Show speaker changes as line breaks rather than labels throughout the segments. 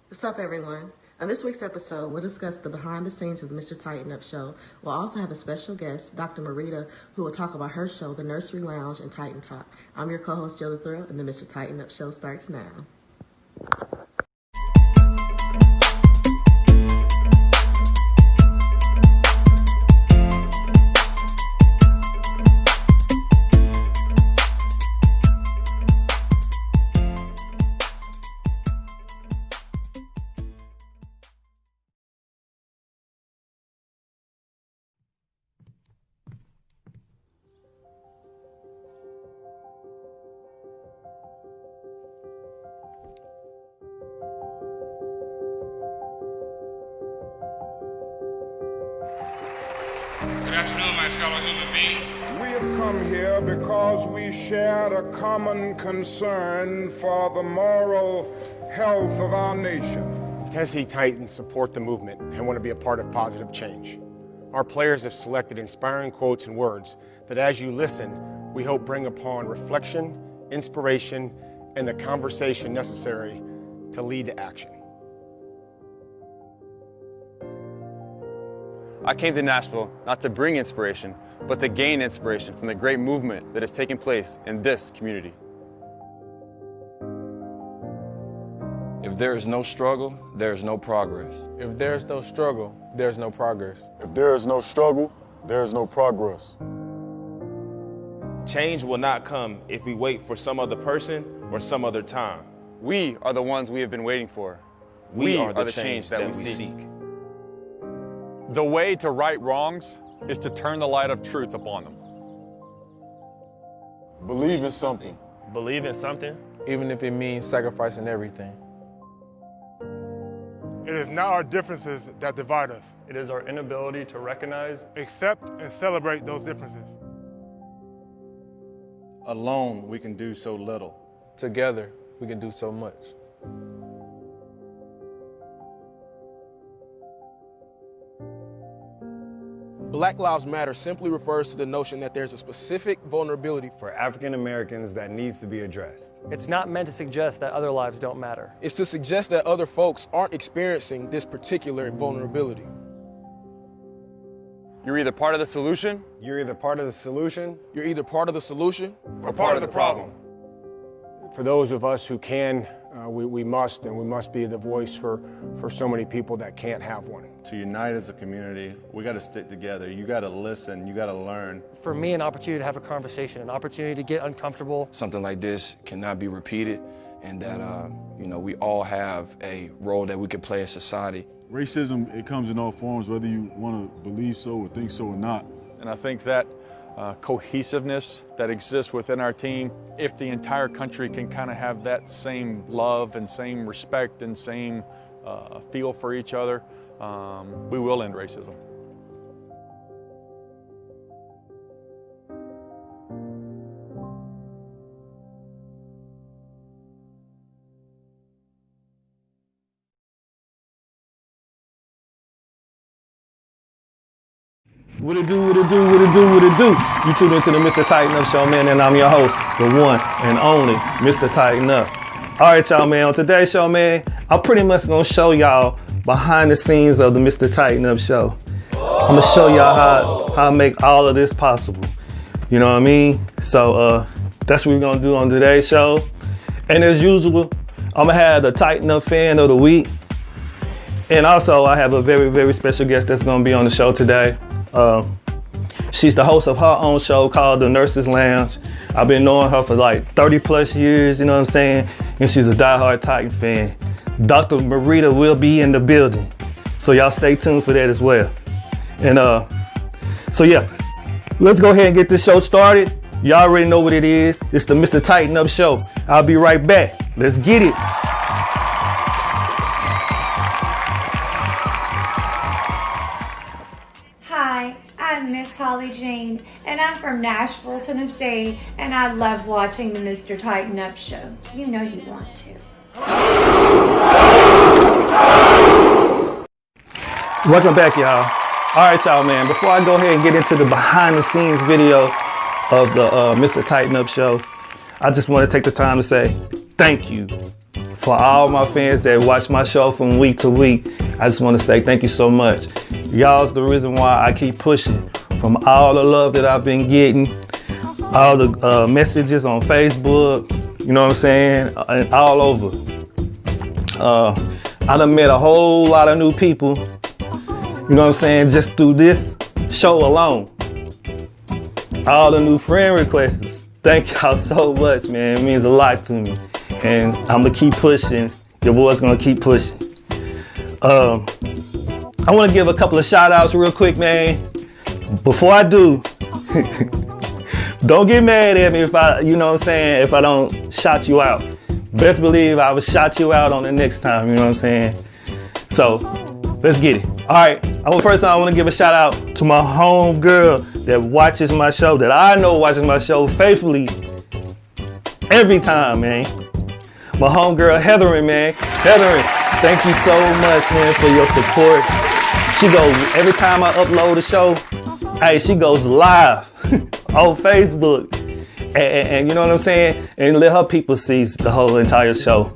What's up, everyone? On this week's episode, we'll discuss the behind the scenes of the Mr. Tighten Up show. We'll also have a special guest, DR.MARIDA, who will talk about her show, The Nursery Lounge and Tighten Talk. I'm your co-host, Jill the Thrill, and the Mr. Tighten Up show starts now.
Good afternoon, my fellow human beings.
We have come here because we share a common concern for the moral health of our nation.
Tennessee Titans support the movement and want to be a part of positive change. Our players have selected inspiring quotes and words that as you listen, we hope bring upon reflection, inspiration, and the conversation necessary to lead to action.
I came to Nashville not to bring inspiration, but to gain inspiration from the great movement that is taking place in this community.
If there is no struggle, there is no progress.
If there's no struggle, there's no progress.
If there is no struggle, there is no progress.
Change will not come if we wait for some other person or some other time.
We are the ones we have been waiting for. We are the change that we seek.
The way to right wrongs is to turn the light of truth upon them.
Believe in something.
Believe in something.
Even if it means sacrificing everything.
It is not our differences that divide us.
It is our inability to recognize,
Accept and celebrate those differences.
Alone, we can do so little.
Together, we can do so much.
Black Lives Matter simply refers to the notion that there's a specific vulnerability
For African Americans that needs to be addressed.
it's not meant to suggest that other lives don't matter.
It's to suggest that other folks aren't experiencing this particular vulnerability.
You're either part of the solution,
You're either part of the solution
You're either part of the solution
Or part of the problem.
For those of us who can, we must be the voice for so many people that can't have one.
to unite as a community. We got to stick together. You got to listen. You got to learn.
For me, an opportunity to have a conversation, an opportunity to get uncomfortable.
Something like this cannot be repeated, and that we all have a role that we can play in society.
Racism, it comes in all forms, whether you want to believe so or think so or not.
And I think that cohesiveness that exists within our team, if the entire country can kind of have that same love and same respect and same feel for each other, we will end racism.
What it do, what it do, what it do, what it do. You tuned into the Mr. Tighten Up show, man, and I'm your host, the one and only Mr. Tighten Up. All right, y'all, man, on today's show, man, I'm pretty much gonna show y'all behind the scenes of the Mr. Tighten Up show. I'm gonna show y'all how I make all of this possible. You know what I mean? So that's what we're gonna do on today's show. And as usual, I'm gonna have the Tighten Up fan of the week. And also I have a very, very special guest that's gonna be on the show today. She's the host of her own show called The Nursery Lounge. I've been knowing her for like 30 plus years, you know what I'm saying? And she's a diehard Titan fan. DR.MARIDA will be in the building. So y'all stay tuned for that as well. And so yeah, let's go ahead and get this show started. Y'all already know what it is. It's the Mr. Tighten Up show. I'll be right back. Let's get it.
Hi, I'm Miss Holly Jean, and I'm from Nashville, Tennessee, and I love watching the Mr. Tighten Up show. You know you want to.
Welcome back, y'all. All right, y'all, man. Before I go ahead and get into the behind-the-scenes video of the Mr. Tighten Up show, I just want to take the time to say thank you for all my fans that watch my show from week to week, I just want to say thank you so much. Y'all's the reason why I keep pushing. From all the love that I've been getting, all the messages on Facebook, you know what I'm saying, and all over. I done met a whole lot of new people, you know what I'm saying, just through this show alone. All the new friend requests. Thank y'all so much, man. It means a lot to me. And I'm gonna keep pushing. Your boy's gonna keep pushing. I wanna give a couple of shout outs real quick, man. Before I do, don't get mad at me if if I don't shout you out. Best believe I will shout you out on the next time, you know what I'm saying? So, let's get it. All right, first I want to give a shout out to my home girl that watches my show, that I know watches my show faithfully every time, man. My home girl, Heatherin, man. Heatherin, thank you so much, man, for your support. She goes, every time I upload a show, hey, she goes live on Facebook. And you know what I'm saying? And let her people see the whole entire show.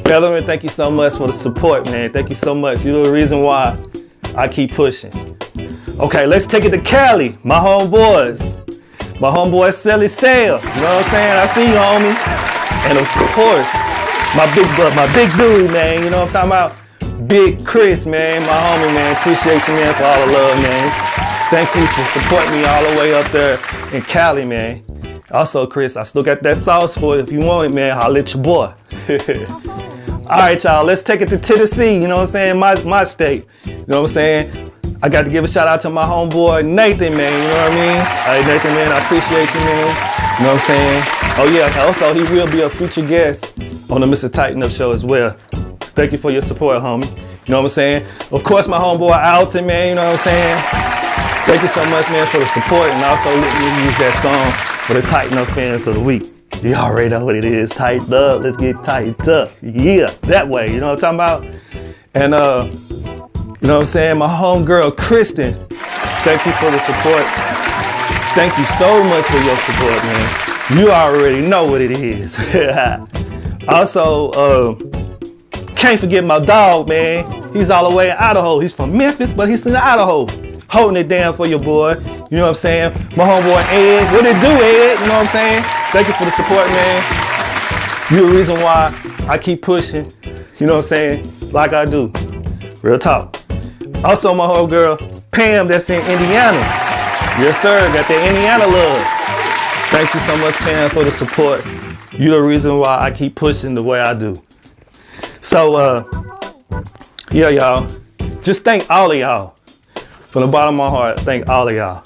Heatherin, thank you so much for the support, man. Thank you so much. You're the reason why I keep pushing. Okay, let's take it to Cali, my homeboys. My homeboy Sally Sale, you know what I'm saying? I see you, homie. And of course, my big dude, man, you know what I'm talking about? Big Chris, man, my homie, man. Appreciate you, man, for all the love, man. Thank you for supporting me all the way up there in Cali, man. Also, Chris, I still got that sauce for you. If you want it, man, holla at your boy. All right, y'all, let's take it to Tennessee, you know what I'm saying? My state, you know what I'm saying? I got to give a shout out to my homeboy, Nathan, man, you know what I mean? Hey, Nathan, man, I appreciate you, man. You know what I'm saying? Oh, yeah, also, he will be a future guest on the Mr. Tighten Up show as well. Thank you for your support, homie. You know what I'm saying? Of course, my homeboy, Alton, man, you know what I'm saying? Thank you so much, man, for the support, and also let me use that song for the Tighten Up fans of the week. You already know what it is. Tighten up, let's get tightened up. Yeah, that way, you know what I'm talking about? And, you know what I'm saying? My homegirl, Kristen, thank you for the support. Thank you so much for your support, man. You already know what it is. Also, can't forget my dog, man. He's all the way in Idaho. He's from Memphis, but he's in Idaho. Holding it down for your boy. You know what I'm saying? My homeboy, Ed. What it do, Ed? You know what I'm saying? Thank you for the support, man. You're the reason why I keep pushing. You know what I'm saying? Like I do. Real talk. Also, my whole girl, Pam, that's in Indiana. Yes, sir. Got that Indiana love. Thank you so much, Pam, for the support. You're the reason why I keep pushing the way I do. So, yeah, y'all. Just thank all of y'all. From the bottom of my heart, thank all of y'all.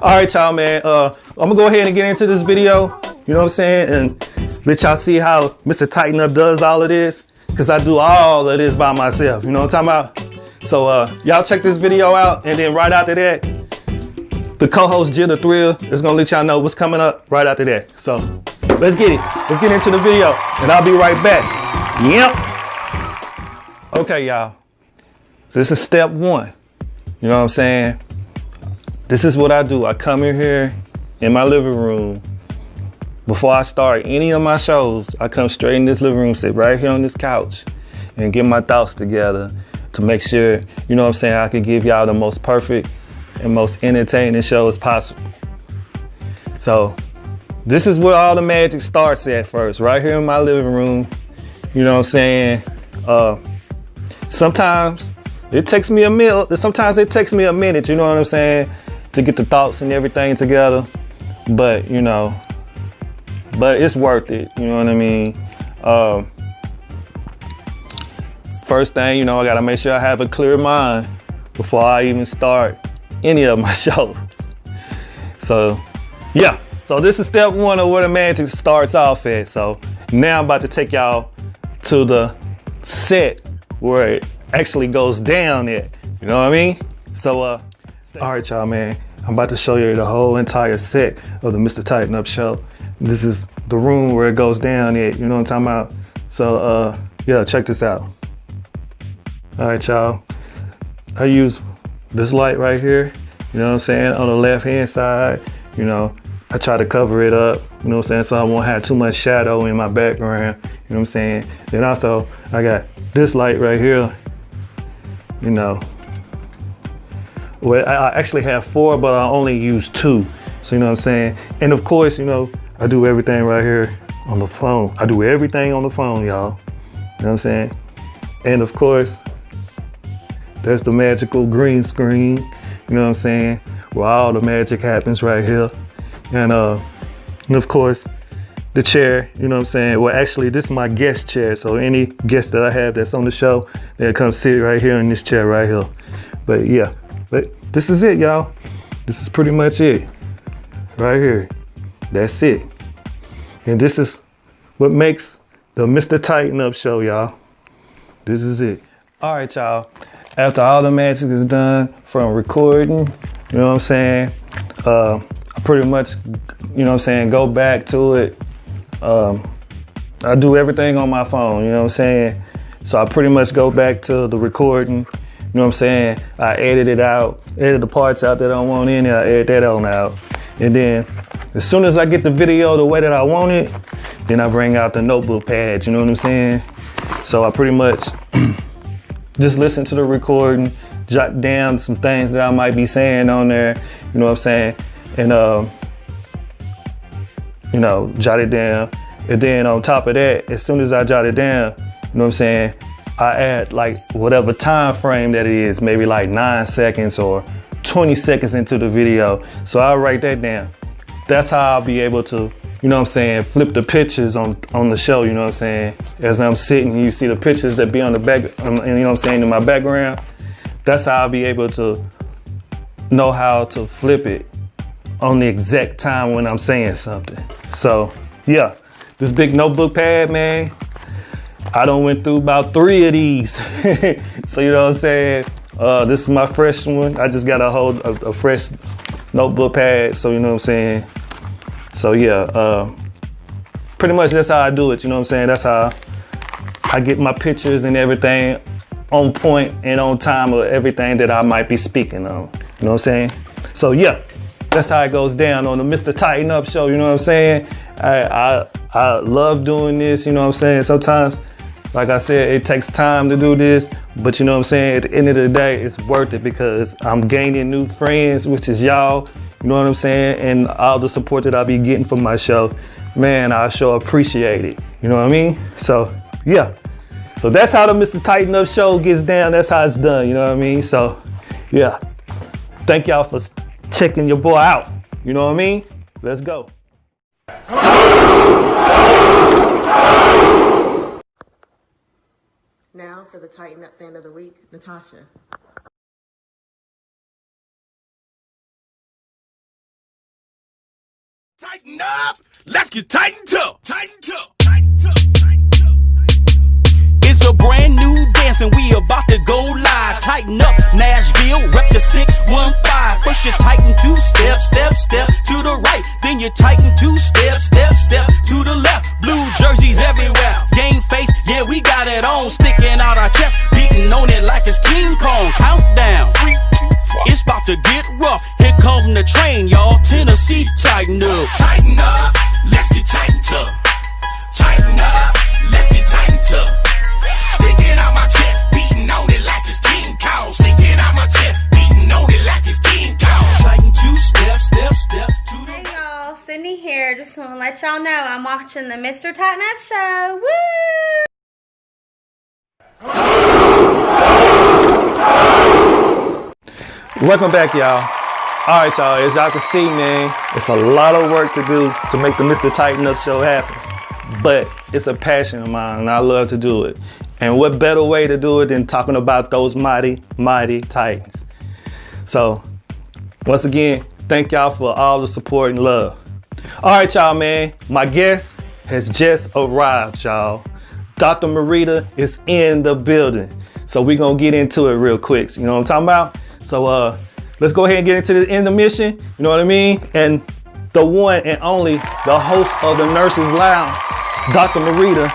All right, y'all, man. I'm going to go ahead and get into this video. You know what I'm saying? And let y'all see how Mr. Tighten Up does all of this. Because I do all of this by myself. You know what I'm talking about? So y'all check this video out, and then right after that, the co-host Jill the Thrill is gonna let y'all know what's coming up right after that. So let's get it. Let's get into the video, and I'll be right back. Yep. Okay, y'all. So this is step one. You know what I'm saying? This is what I do. I come in here in my living room. Before I start any of my shows, I come straight in this living room, sit right here on this couch, and get my thoughts together to make sure, you know what I'm saying, I can give y'all the most perfect and most entertaining show as possible. So this is where all the magic starts at first, right here in my living room. You know what I'm saying? Sometimes it takes me a minute. Sometimes it takes me a minute, you know what I'm saying, to get the thoughts and everything together. But, you know, but it's worth it, you know what I mean? First thing, you know, I gotta make sure I have a clear mind before I even start any of my shows. So, yeah. So this is step one of where the magic starts off at. So now I'm about to take y'all to the set where it actually goes down at. You know what I mean? So, all right, y'all, man. I'm about to show you the whole entire set of the Mr. Tighten Up show. This is the room where it goes down at. You know what I'm talking about? So, yeah, check this out. All right, y'all. I use this light right here, you know what I'm saying, on the left-hand side, you know, I try to cover it up, you know what I'm saying, so I won't have too much shadow in my background, you know what I'm saying. Then also, I got this light right here, you know. Well, I actually have 4, but I only use 2, so you know what I'm saying. And of course, you know, I do everything right here on the phone. I do everything on the phone, y'all, you know what I'm saying. And of course, that's the magical green screen, you know what I'm saying, where all the magic happens right here. And of course, the chair, you know what I'm saying? Well, actually, this is my guest chair. So any guest that I have that's on the show, they'll come sit right here in this chair right here. But yeah, but this is it, y'all. This is pretty much it right here. That's it. And this is what makes the Mr. Tighten Up show, y'all. This is it. All right, y'all. After all the magic is done from recording, you know what I'm saying? I pretty much, you know what I'm saying, go back to it. I do everything on my phone, you know what I'm saying? So I pretty much go back to the recording, you know what I'm saying? I edit it out, edit the parts out that I don't want in there, I edit that on out. And then as soon as I get the video the way that I want it, then I bring out the notebook pad, you know what I'm saying? So I pretty much just listen to the recording, jot down some things that I might be saying on there, you know what I'm saying? And, you know, jot it down. And then on top of that, as soon as I jot it down, you know what I'm saying, I add like whatever time frame that it is, maybe like 9 seconds or 20 seconds into the video. So I'll write that down. That's how I'll be able to, you know what I'm saying, flip the pictures on the show, you know what I'm saying? As I'm sitting, you see the pictures that be on the back, you know what I'm saying, in my background. That's how I'll be able to know how to flip it on the exact time when I'm saying something. So yeah, this big notebook pad, man, I done went through about 3 of these. So you know what I'm saying? This is my fresh one. I just got a fresh notebook pad, so you know what I'm saying? So yeah, pretty much that's how I do it, you know what I'm saying? That's how I get my pictures and everything on point and on time of everything that I might be speaking on, you know what I'm saying? So yeah, that's how it goes down on the Mr. Tighten Up show, you know what I'm saying? I love doing this, you know what I'm saying? Sometimes, like I said, it takes time to do this, but you know what I'm saying? At the end of the day, it's worth it because I'm gaining new friends, which is y'all, you know what I'm saying? And all the support that I'll be getting from my show, man, I sure appreciate it, you know what I mean? So yeah, so that's how the Mr. Tighten Up show gets down. That's how it's done, you know what I mean? So yeah, thank y'all for checking your boy out, you know what I mean? Let's go.
Now for the Tighten Up fan of the week, Natasha.
Tighten up! Let's get tightened up! Tightened up! It's a brand new dance and we about to go live. Tighten up, Nashville, rep the 615. First you tighten 2 steps, step to the right. Then you tighten 2 steps, step to the left. Blue jerseys everywhere, game face, yeah we got it on. Sticking out our chest, beating on it like it's King Kong. Countdown, it's about to get rough. Here come the train, y'all. Tennessee, tighten up. Tighten up, let's get tightened up. Tighten up, let's get tightened up. Sticking out my chest, beating on it like it's King Kong. Sticking out my chest, beating on it like it's King Kong. Tighten 2 steps, step to the
Hey y'all, Sydney here. Just want to let y'all know I'm watching the Mr. Tighten Up show. Woo!
Welcome back, y'all. All right, y'all, as y'all can see, man, it's a lot of work to do to make the Mr. Tighten Up show happen. But it's a passion of mine, and I love to do it. And what better way to do it than talking about those mighty, mighty Titans. So, once again, thank y'all for all the support and love. All right, y'all, man, my guest has just arrived, y'all. Dr. Marida is in the building. So we're going to get into it real quick. You know what I'm talking about? So let's go ahead and get into the intermission. You know what I mean? And the one and only, the host of the Nurses Lounge, Dr. Marida,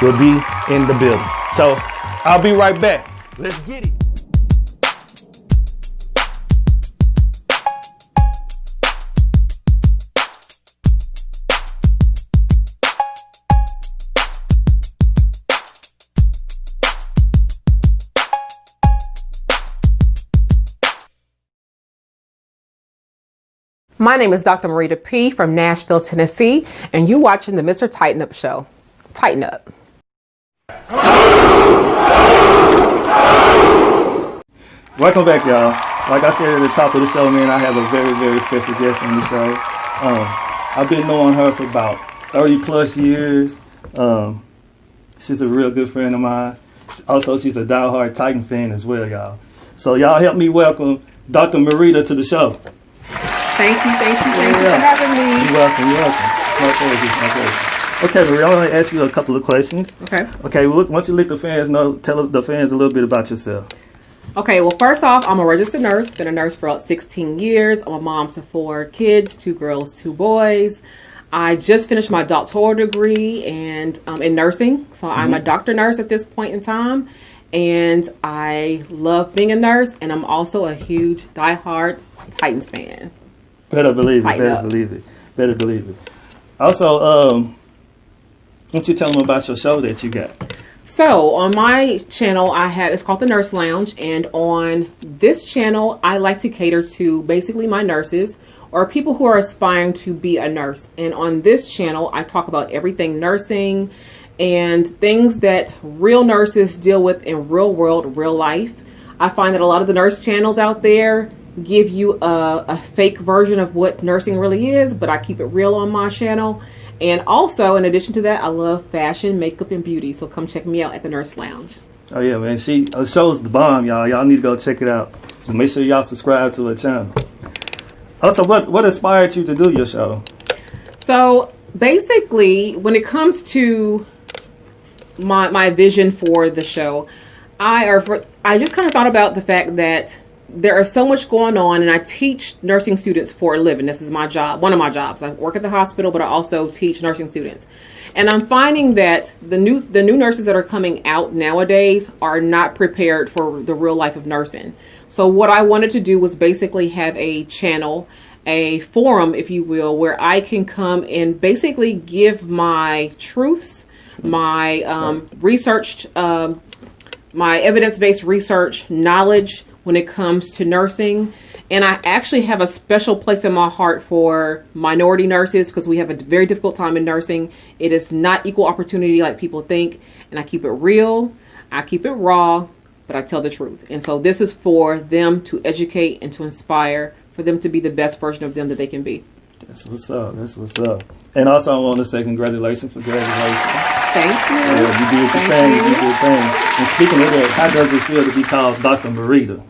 will be in the building. So I'll be right back. Let's get it.
My name is Dr. Marida P. from Nashville, Tennessee, and you're watching the Mr. Tighten Up Show. Tighten up.
Welcome back, y'all. Like I said at the top of the show, man, I have a very, very special guest on the show. I've been knowing her for about 30 plus years. She's a real good friend of mine. Also, she's a diehard Titan fan as well, y'all. So y'all help me welcome Dr. Marida to the show.
Thank you for having me.
You're welcome. My pleasure. Okay, Maria, I want to ask you a couple of questions. Okay, well, once you let the fans know, tell the fans a little bit about yourself.
Okay, well, first off, I'm a registered nurse. Been a nurse for about 16 years. I'm a mom to 4 kids, 2 girls, 2 boys. I just finished my doctoral degree and in nursing. So I'm a doctor nurse at this point in time. And I love being a nurse. And I'm also a huge diehard Titans fan.
Better believe it. Also, why don't you tell them about your show that you got?
So on my channel, it's called The Nurse Lounge. And on this channel, I like to cater to basically my nurses or people who are aspiring to be a nurse. And on this channel, I talk about everything nursing and things that real nurses deal with in real world, real life. I find that a lot of the nurse channels out there give you a fake version of what nursing really is, but I keep it real on my channel. And also, in addition to that, I love fashion, makeup, and beauty. So come check me out at the Nurse Lounge.
Oh yeah, man. She shows the bomb, y'all. Y'all need to go check it out. So make sure y'all subscribe to her channel. Also, what inspired you to do your show?
So basically, when it comes to my vision for the show, I just kind of thought about the fact that there is so much going on, and I teach nursing students for a living. This is my job, one of my jobs. I work at the hospital, but I also teach nursing students. And I'm finding that the new nurses that are coming out nowadays are not prepared for the real life of nursing. So what I wanted to do was basically have a channel, a forum, if you will, where I can come and basically give my truths, my researched, my evidence-based research knowledge when it comes to nursing. And I actually have a special place in my heart for minority nurses because we have a very difficult time in nursing. It is not equal opportunity like people think. And I keep it real, I keep it raw, but I tell the truth. And so this is for them to educate and to inspire, for them to be the best version of them that they can be.
That's what's up. And also I want to say congratulations.
Thank you.
You did your thing. And speaking of that, how does it feel to be called Dr. Marida?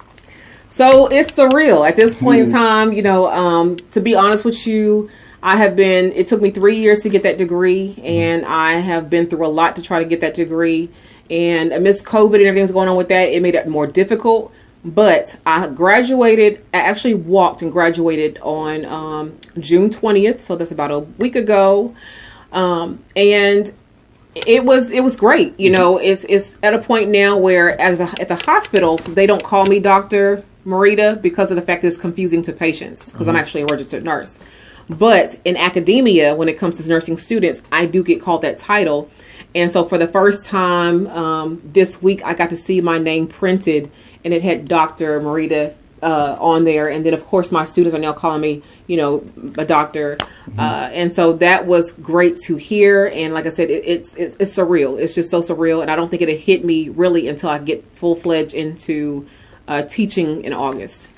So it's surreal at this point in time. You know, to be honest with you, it took me 3 years to get that degree, and I have been through a lot to try to get that degree. And amidst COVID and everything that's going on with that, it made it more difficult. But I graduated, I actually walked and graduated on June 20th. So that's about a week ago. And it was great. You know, it's at a point now where at the hospital, they don't call me Dr. Marida because of the fact that it's confusing to patients because I'm actually a registered nurse. But in academia, when it comes to nursing students, I do get called that title. And so for the first time this week, I got to see my name printed, and it had Dr. Marida on there. And then, of course, my students are now calling me, you know, a doctor. And so that was great to hear. And like I said, it's surreal. It's just so surreal. And I don't think it'll hit me really until I get full-fledged into teaching in August.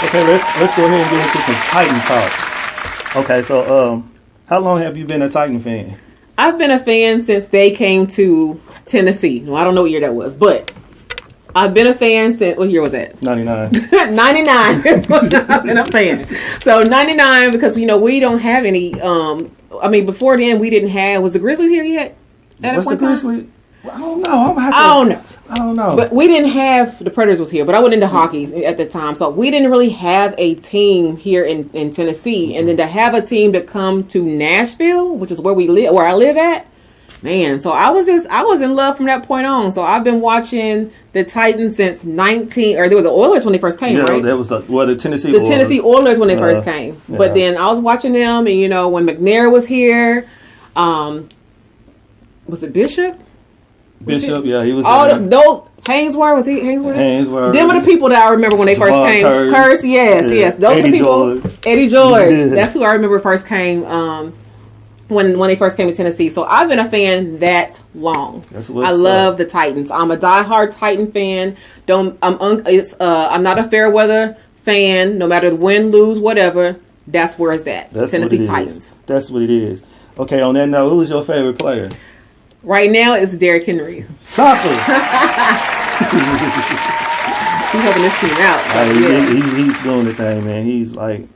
Okay, let's go ahead and get into some Titan talk. Okay, so how long have you been a Titan fan?
I've been a fan since they came to Tennessee. Well, I don't know what year that was, but I've been a fan since, what year was that?
99.
99 is when I've been a fan. So 99, because, you know, we don't have any, I mean, before then we didn't have, was the Grizzlies here yet?
What's the Grizzlies? I don't know.
I don't know. But we didn't have, the Predators was here, but I went into hockey at the time. So we didn't really have a team here in Tennessee. And then to have a team to come to Nashville, which is where I live at, man. So I was in love from that point on. So I've been watching the Titans since they were the Oilers when they first came, right?
Yeah, that was the Tennessee
Oilers. The Tennessee Oilers when they first came. Yeah. But then I was watching them, and, you know, when McNair was here, was it Bishop?
Bishop, yeah, he was.
Hainsworth, was he Hainsworth?
Hainsworth.
Them are the people that I remember when they first came. Curse, yes. Those are the people. Eddie George. Yeah. That's who I remember first came when they first came to Tennessee. So I've been a fan that long. I love the Titans. I'm a diehard Titan fan. I'm not a fair weather fan. No matter the win, lose, whatever. That's where it's at.
That's
Tennessee Titans.
That's what it is. Okay, on that note, who's your favorite player?
Right now, it's Derrick Henry.
Stop it.
He's helping this team out.
He's doing the thing, man. He's like,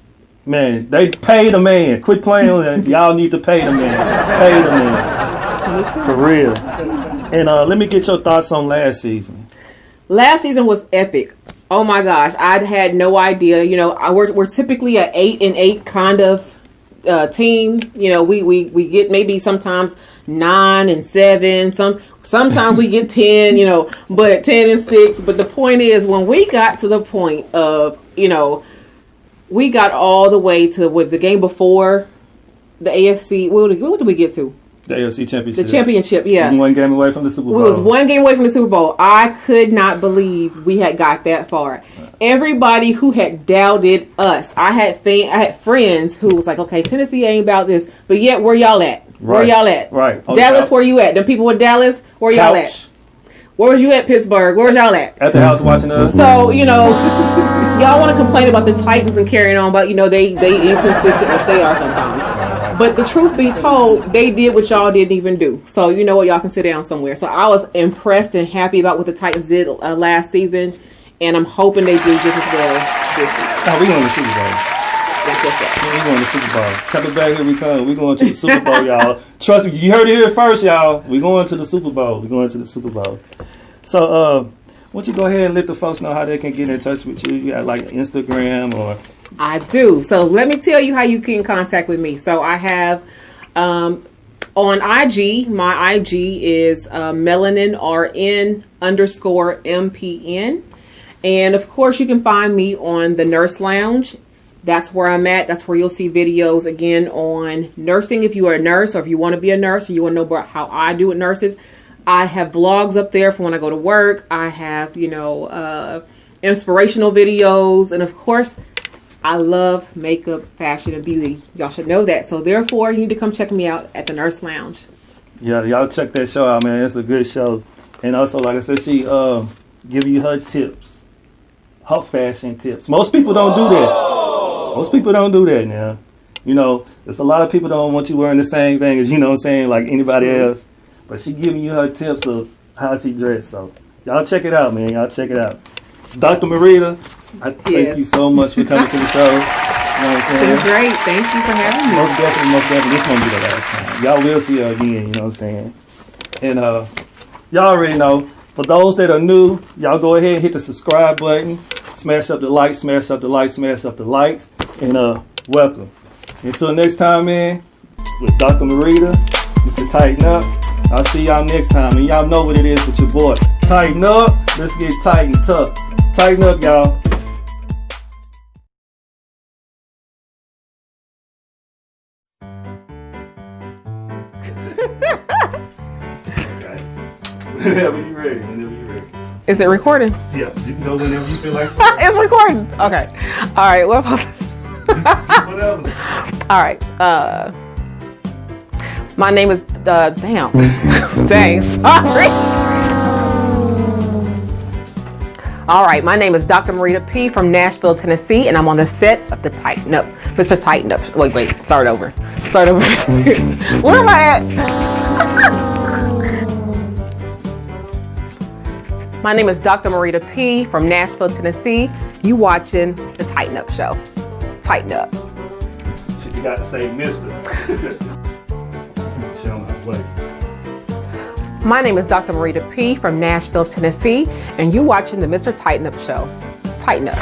man, they pay the man. Quit playing on that. Y'all need to pay the man. Pay the man. For real. And let me get your thoughts on last season.
Last season was epic. Oh my gosh, I had no idea. You know, we're typically an 8-8 kind of team. You know, we get maybe sometimes 9 and 7. Sometimes we get 10. You know, but 10 and 6. But the point is, when we got to the point of, you know, we got all the way to the game before the AFC. What did we get to?
The AFC Championship.
The championship, yeah.
One game away from the Super Bowl.
We was one game away from the Super Bowl. I could not believe we had got that far. Everybody who had doubted us. I had friends who was like, okay, Tennessee ain't about this. But yet, where y'all at? Where y'all at?
Right.
Dallas, where you at? Them people in Dallas, where y'all at? Where was you at, Pittsburgh? Where was y'all at?
At the house watching us.
So, you know, y'all want to complain about the Titans and carrying on, but, you know, they inconsistent, which they are sometimes. But the truth be told, they did what y'all didn't even do. So, you know what? Y'all can sit down somewhere. So, I was impressed and happy about what the Titans did last season. And I'm hoping they do just as well this season.
No, we going to the Super Bowl.
That's what's up.
We going to the Super Bowl. Tampa Bay, here we come. We going to the Super Bowl, y'all. Trust me, you heard it here first, y'all. We going to the Super Bowl. We going to the Super Bowl. So, why don't you go ahead and let the folks know how they can get in touch with you? You got like Instagram or...
I do. So let me tell you how you can contact with me. So I have on IG, my IG is melaninRN_MPN. And of course you can find me on the Nurse Lounge. That's where I'm at. That's where you'll see videos again on nursing. If you are a nurse or if you want to be a nurse or you want to know about how I do with nurses, I have vlogs up there for when I go to work. I have, you know, inspirational videos. And of course, I love makeup, fashion, and beauty. Y'all should know that. So therefore, you need to come check me out at the Nurse Lounge.
Yeah, y'all check that show out, man. It's a good show. And also, like I said, she give you her tips. Her fashion tips. Most people don't do that. Most people don't do that now. You know, there's a lot of people don't want you wearing the same thing as, you know what I'm saying, like anybody else. But she giving you her tips of how she dressed. So y'all check it out, man. Y'all check it out. Dr. Marida, I thank you so much for coming to the show. You know what I'm saying?
It's been great. Thank you for having me.
Most definitely. This won't be the last time. Y'all will see her again, you know what I'm saying? And y'all already know, for those that are new, y'all go ahead and hit the subscribe button. Smash up the likes, smash up the likes, smash up the likes. And welcome. Until next time, man, with Dr. Marida, Mr. Tighten Up. I'll see y'all next time. And y'all know what it is with your boy. Tighten up. Let's get tightened up. Tighten up, y'all. Whenever you ready.
Is it recording?
Yeah, you can go whenever you feel like.
It's recording. Okay. All right. What about this?
Whatever.
All right. My name is damn. Dang. Sorry. All right. My name is Dr. Marida P. from Nashville, Tennessee, and I'm on the set of the Tighten Up, Mr. Tighten Up. Wait. Start over. Where am I at? My name is Dr. Marida P. from Nashville, Tennessee. You watching the Tighten Up Show. Tighten up.
Shit, you got to say Mr.
My name is Dr. Marida P. from Nashville, Tennessee, and you watching the Mr. Tighten Up Show. Tighten up.